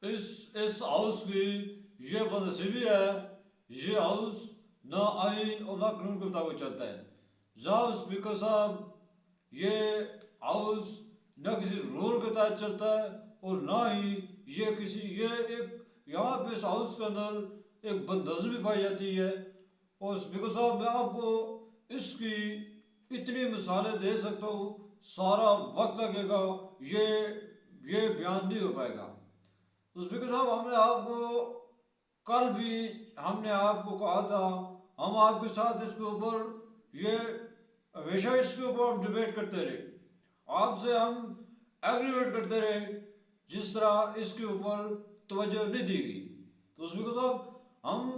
اس اس house کی یہ بدنصیبی ہے، یہ ہاؤس نہ آئین اور نہ قانون کے مطابق چلتا ہے. جناب اسپیکر صاحب، یہ ہاؤس نہ کسی رول کے تحت چلتا ہے اور نہ ہی یہ ایک یہاں پہ اس ہاؤس کے اندر ایک بدنظمی پائی جاتی ہے. اور اسپیکر صاحب، میں آپ کو اس کی اتنی مثالیں دے سکتا ہوں، سارا وقت لگے گا، یہ بیان نہیں ہو پائے گا. اسپیکر صاحب، ہم نے آپ کو کل بھی ہم نے آپ کو کہا تھا ہم آپ کے ساتھ اس کے اوپر یہ ہمیشہ اس کے اوپر ہم ڈبیٹ کرتے رہے، آپ سے ہم ایگریمنٹ کرتے رہے، جس طرح اس کے اوپر توجہ نہیں دی گئی. تو اسپیکر صاحب، ہم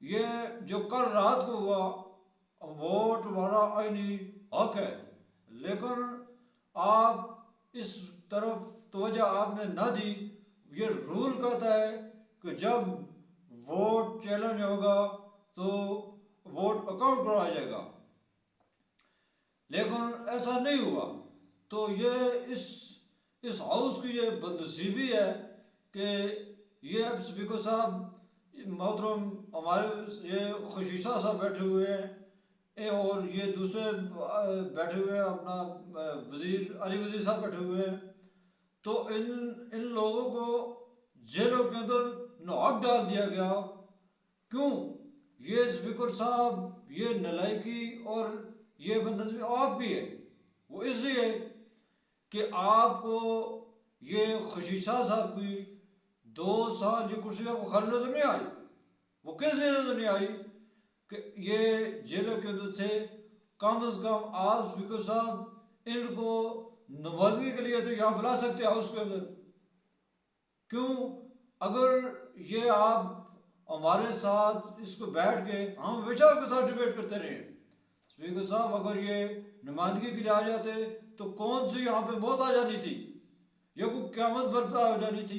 یہ جو کل رات کو ہوا، ووٹ ہمارا آئینی حق ہے، لیکن آپ اس طرف توجہ آپ نے نہ دی. یہ رول کہتا ہے کہ جب ووٹ چیلنج ہوگا تو ووٹ اکاؤنٹ کرایا جائے گا، لیکن ایسا نہیں ہوا. تو یہ اس ہاؤس کی یہ بدنصیبی ہے کہ یہ اب اسپیکر صاحب محترم ہمارے یہ خشیشہ صاحب بیٹھے ہوئے ہیں، اور یہ دوسرے بیٹھے ہوئے ہیں، اپنا وزیر علی وزیر صاحب بیٹھے ہوئے ہیں. تو ان لوگوں کو جیلوں کے اندر نوحق ڈال دیا گیا. کیوں؟ یہ اسپیکر صاحب، یہ نالائکی اور یہ بدنظمی آپ کی ہے. وہ اس لیے کہ آپ کو یہ خشیشہ صاحب کی 2 سال جو کرسی آپ کو خالی نظر نہیں آئی. وہ کس لیے نظر نہیں آئی؟ کہ یہ جیلوں کے اندر تھے. کم از کم آپ اسپیکر صاحب ان کو نمائندگی کے لیے تو یہاں بلا سکتے ہاؤس کے اندر. کیوں؟ اگر یہ آپ ہمارے ساتھ اس کو بیٹھ کے ہم ہمیشہ کے ساتھ ڈیبیٹ کرتے رہے. اسپیکر صاحب، اگر یہ نمائندگی کے لیے آ جاتے تو کون سی یہاں پہ موت آ جانی تھی یا کوئی قیامت برپا ہو جانی تھی،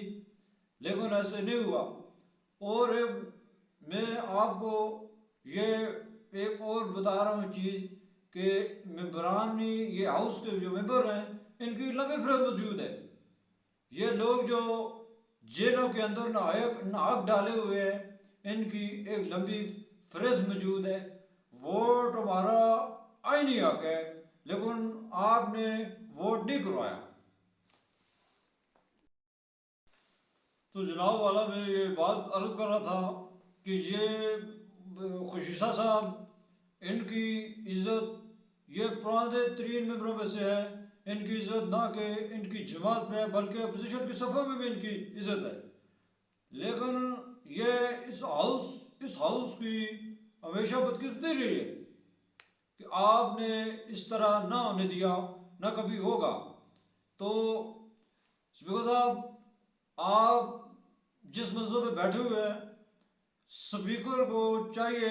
لیکن ایسے نہیں ہوا. اور میں آپ کو یہ ایک اور بتا رہا ہوں چیز کہ ممبران یہ ہاؤس کے جو ممبر ہیں ان کی لمبی فہرست موجود ہے. یہ لوگ جو جیلوں کے اندر ناحق ڈالے ہوئے ہیں، ان کی ایک لمبی فہرست موجود ہے. ووٹ ہمارا آئینی حق ہے، لیکن آپ نے ووٹ نہیں کروایا. تو جناب والا میں یہ بات عرض کر رہا تھا کہ یہ خشیشہ صاحب، ان کی عزت یہ پرانے ترین ممبروں میں سے ہے. ان کی عزت نہ کہ ان کی جماعت میں بلکہ اپوزیشن کی صفوں میں بھی ان کی عزت ہے. لیکن یہ اس ہاؤس کی ہمیشہ بدقسمتی رہی ہے کہ آپ نے اس طرح نہ ہونے دیا، نہ کبھی ہوگا. تو اسپیکر صاحب، آپ جس منصب پہ بیٹھے ہوئے ہیں، اسپیکر کو چاہیے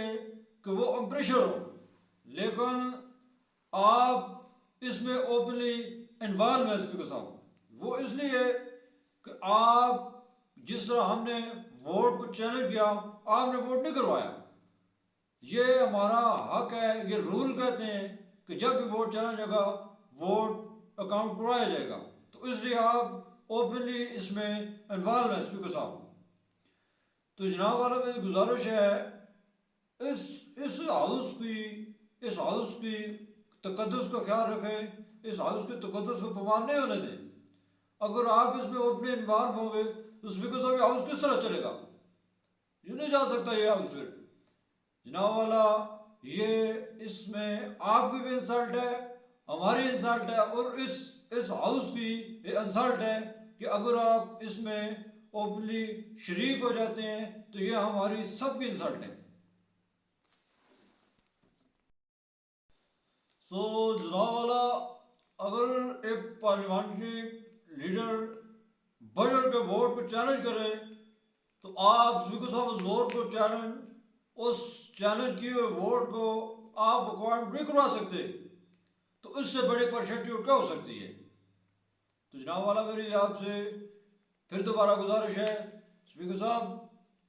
کہ وہ امپریشر ہو، لیکن آپ اس میں اوپنلی انوالو ہیں. اسپیکر صاحب، وہ اس لیے کہ آپ جس طرح ہم نے ووٹ کو چیلنج کیا، آپ نے ووٹ نہیں کروایا. یہ ہمارا حق ہے. یہ رول کہتے ہیں کہ جب بھی ووٹ چیلنج ہوگا ووٹ اکاؤنٹ کرایا جائے گا. تو اس لیے آپ اوپنلی اس میں انوالو ہیں. اسپیکر صاحب، تو جناب والا میری گزارش ہے، اس ہاؤس کی تقدس کا خیال رکھیں. اس ہاؤس کی تقدس کو پامال نہیں ہونے دیں. اگر آپ اس میں اوپنلی انوالو ہوں گے تو اسپیکر صاحب، یہ ہاؤس کس طرح چلے گا؟ یہ نہیں جا سکتا یہ ہاؤس پھر. جناب والا، یہ اس میں آپ کی بھی انسلٹ ہے، ہماری انسلٹ ہے، اور اس ہاؤس کی یہ انسلٹ ہے کہ اگر آپ اس میں اوپنلی شریک ہو جاتے ہیں تو یہ ہماری سب کی انسلٹ ہے. سو جناب والا، اگر ایک پارلیمنٹری لیڈر بجٹ کے ووٹ کو چیلنج کرے تو آپ اسپیکر صاحب اس چیلنج کیے ہوئے ووٹ کو آپ اکاؤنٹ نہیں کروا سکتے. تو اس سے بڑی پرسنٹی کیا ہو سکتی ہے؟ تو جناب والا میری آپ سے پھر دوبارہ گزارش ہے، اسپیکر صاحب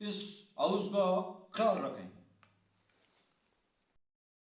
اس ہاؤس کا خیال رکھیں.